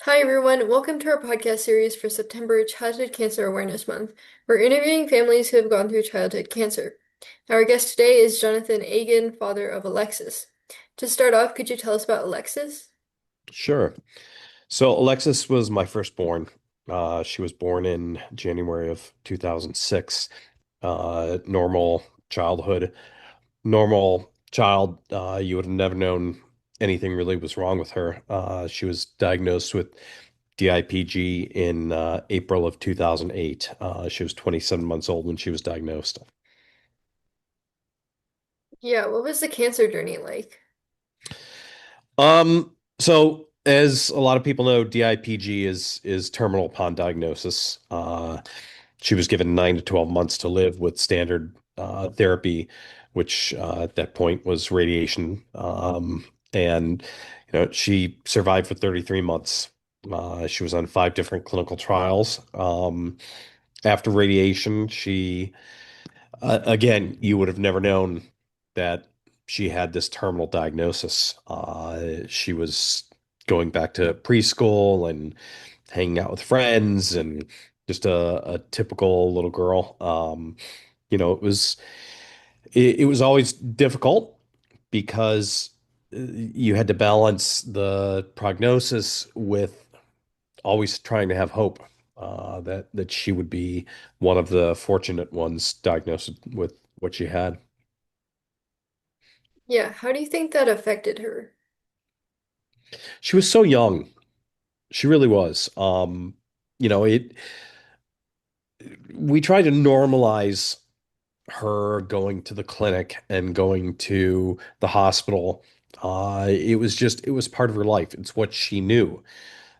Hi, everyone. Welcome to our podcast series for September Childhood Cancer Awareness Month. We're interviewing families who have gone through childhood cancer. Our guest today is Jonathan Agin, father of Alexis. To start off, could you tell us about Alexis? Sure. So Alexis was my firstborn. She was born in January of 2006. Normal childhood, normal child. You would have never known anything really was wrong with her. She was diagnosed with DIPG in April of 2008. She was 27 months old when she was diagnosed. Yeah, what was the cancer journey like? So as a lot of people know, DIPG is terminal upon diagnosis. She was given 9 to 12 months to live with standard therapy, which at that point was radiation. And she survived for 33 months. She was on 5 different clinical trials. After radiation, she again, you would have never known that she had this terminal diagnosis. She was going back to preschool and hanging out with friends and just a typical little girl. It was always difficult because you had to balance the prognosis with always trying to have hope that she would be one of the fortunate ones diagnosed with what she had. Yeah, how do you think that affected her? She was so young. She really was. It we tried to normalize her going to the clinic and going to the hospital. It was part of her life. It's what she knew.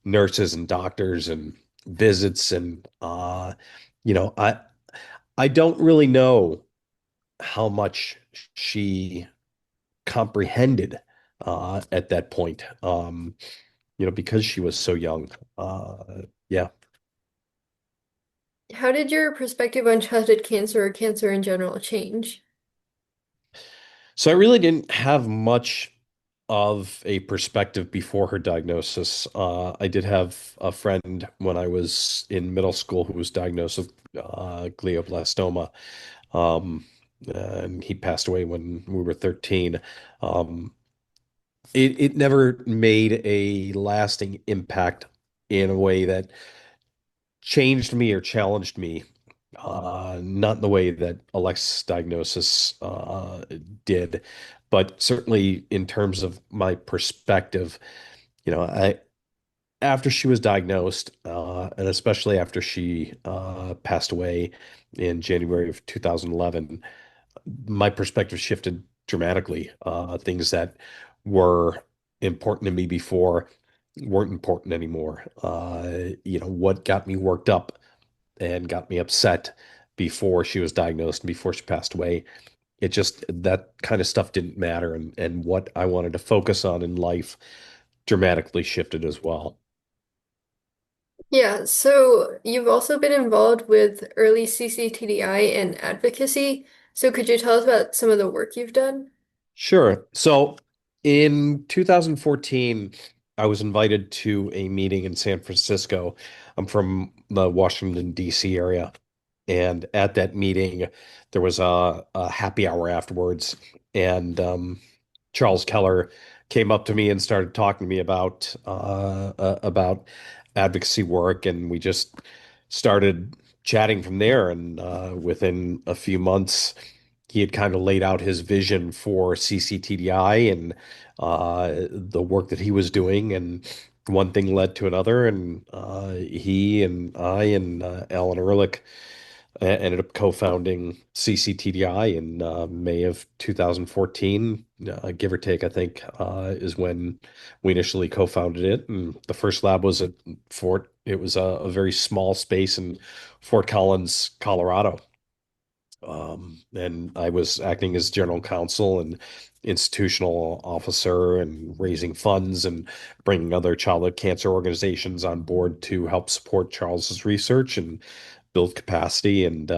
Nurses and doctors and visits and you know, I don't really know how much she comprehended at that point. Because she was so young. Yeah. How did your perspective on childhood cancer or cancer in general change? So I really didn't have much of a perspective before her diagnosis. I did have a friend when I was in middle school who was diagnosed with glioblastoma. Um, and he passed away when we were 13. Um, it never made a lasting impact in a way that changed me or challenged me. Not in the way that Alexis' diagnosis did, but certainly in terms of my perspective. I after she was diagnosed, and especially after she passed away in January of 2011, my perspective shifted dramatically. Things that were important to me before weren't important anymore. What got me worked up and got me upset before she was diagnosed and before she passed away. It just that kind of stuff didn't matter, and what I wanted to focus on in life dramatically shifted as well. Yeah, so you've also been involved with early cc-TDI and advocacy. So could you tell us about some of the work you've done? Sure. So in 2014, I was invited to a meeting in San Francisco. I'm from the Washington, D.C. area. And at that meeting, there was a happy hour afterwards. And Charles Keller came up to me and started talking to me about advocacy work. And we just started chatting from there. And within a few months, he had kind of laid out his vision for cc-TDI and the work that he was doing, and one thing led to another, and he and I and Alan Ehrlich ended up co-founding cc-TDI in May of 2014, give or take, I think, is when we initially co-founded it. And the first lab was at Fort. It was a very small space in Fort Collins, Colorado. And I was acting as general counsel and institutional officer and raising funds and bringing other childhood cancer organizations on board to help support Charles's research and build capacity. And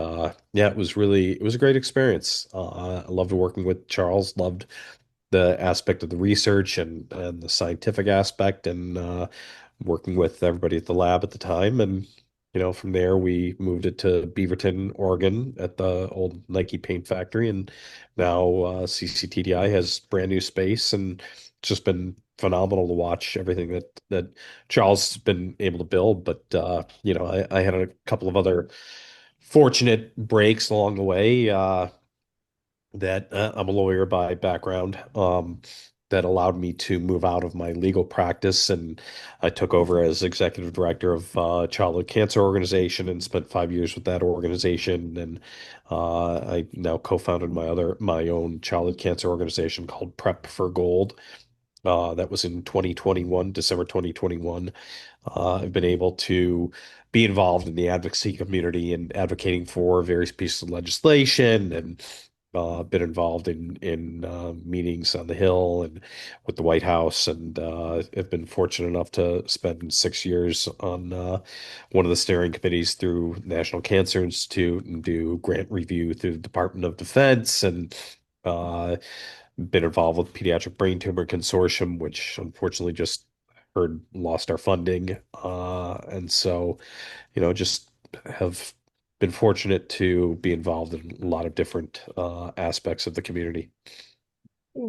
yeah, it was a great experience. I loved working with Charles, loved the aspect of the research and the scientific aspect. And working with everybody at the lab at the time. And, from there we moved it to Beaverton, Oregon at the old Nike paint factory. And now cc-TDI has brand new space, and it's just been phenomenal to watch everything that Charles has been able to build. But, I had a couple of other fortunate breaks along the way. That I'm a lawyer by background, that allowed me to move out of my legal practice. And I took over as executive director of childhood cancer organization and spent 5 years with that organization. And I now co-founded my own childhood cancer organization called Prep for Gold. That was in 2021, December 2021. I've been able to be involved in the advocacy community and advocating for various pieces of legislation, and been involved in meetings on the Hill and with the White House, and have been fortunate enough to spend 6 years on one of the steering committees through National Cancer Institute and do grant review through the Department of Defense, and uh, been involved with Pediatric Brain Tumor Consortium, which unfortunately just heard lost our funding. And so, just have been fortunate to be involved in a lot of different aspects of the community.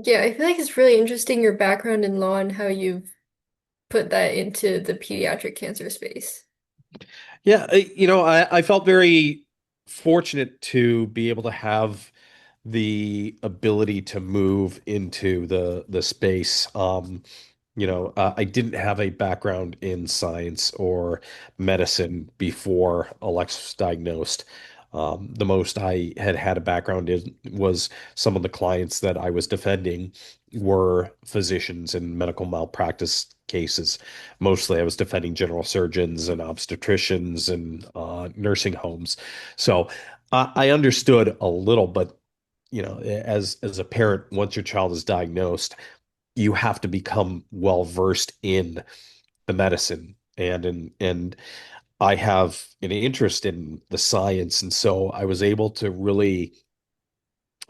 Yeah, I feel like it's really interesting your background in law and how you've put that into the pediatric cancer space. Yeah, I felt very fortunate to be able to have the ability to move into the space. I didn't have a background in science or medicine before Alexis was diagnosed. The most I had had a background in was some of the clients that I was defending were physicians in medical malpractice cases. Mostly I was defending general surgeons and obstetricians and nursing homes. So I understood a little, but as a parent, once your child is diagnosed, you have to become well versed in the medicine, and I have an interest in the science, and so I was able to really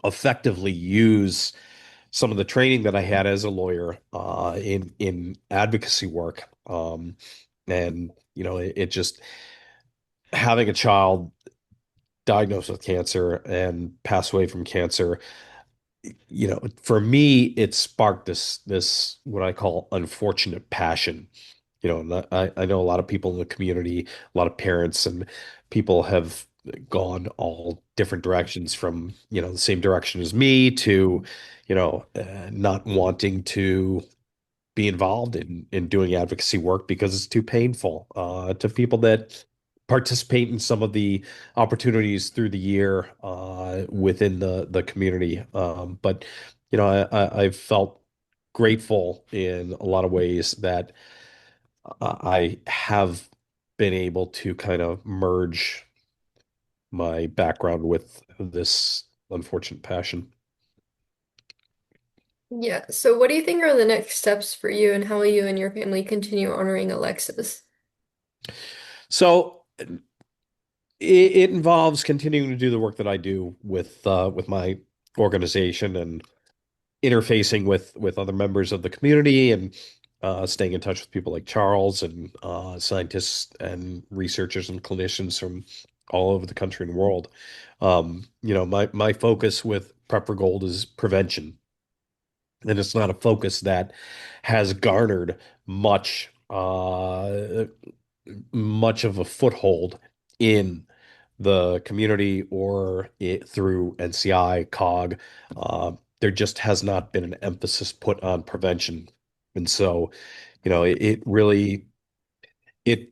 effectively use some of the training that I had as a lawyer in advocacy work. And it just having a child diagnosed with cancer and pass away from cancer, for me, it sparked this what I call unfortunate passion. And I know a lot of people in the community, a lot of parents and people have gone all different directions, from, the same direction as me to, not wanting to be involved in doing advocacy work because it's too painful, to people that participate in some of the opportunities through the year within the community. But I've felt grateful in a lot of ways that I have been able to kind of merge my background with this unfortunate passion. Yeah, so what do you think are the next steps for you and how will you and your family continue honoring Alexis? So it involves continuing to do the work that I do with my organization, and interfacing with other members of the community, and staying in touch with people like Charles, and scientists and researchers and clinicians from all over the country and world. My focus with Prep for Gold is prevention, and it's not a focus that has garnered much of a foothold in the community or through NCI, COG. There just has not been an emphasis put on prevention. And so, it really it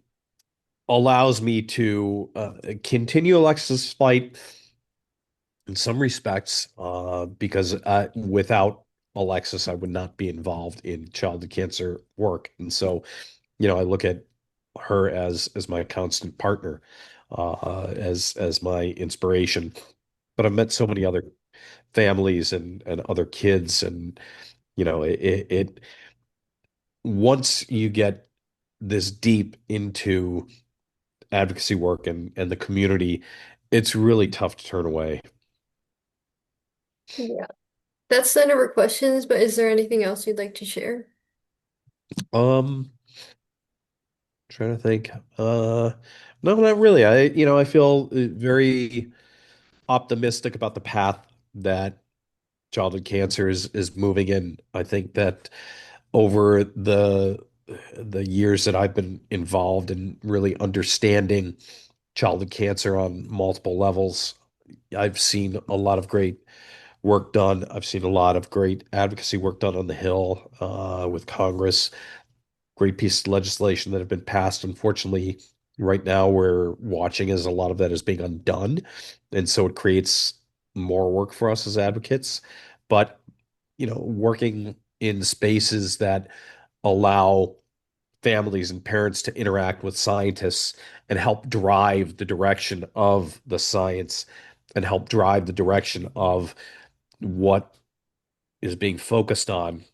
allows me to continue Alexa's fight in some respects, because without Alexis, I would not be involved in childhood cancer work. And so, I look at her as my constant partner, as my inspiration. But I've met so many other families and other kids, and it once you get this deep into advocacy work and the community, it's really tough to turn away. Yeah. That's the end of our questions, but is there anything else you'd like to share? Um, Trying to think. Uh, no, not really. I feel very optimistic about the path that childhood cancer is moving in. I think that over the years that I've been involved in really understanding childhood cancer on multiple levels, I've seen a lot of great work done. I've seen a lot of great advocacy work done on the Hill with Congress. Great piece of legislation that have been passed. Unfortunately, right now we're watching as a lot of that is being undone, and so it creates more work for us as advocates. But working in spaces that allow families and parents to interact with scientists and help drive the direction of the science and help drive the direction of what is being focused on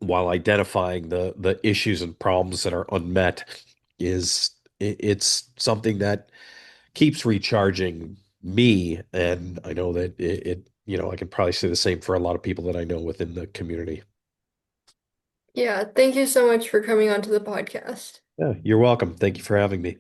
while identifying the issues and problems that are unmet it's something that keeps recharging me, and I know that I can probably say the same for a lot of people that I know within the community. Yeah, thank you so much for coming onto the podcast. Yeah, you're welcome. Thank you for having me.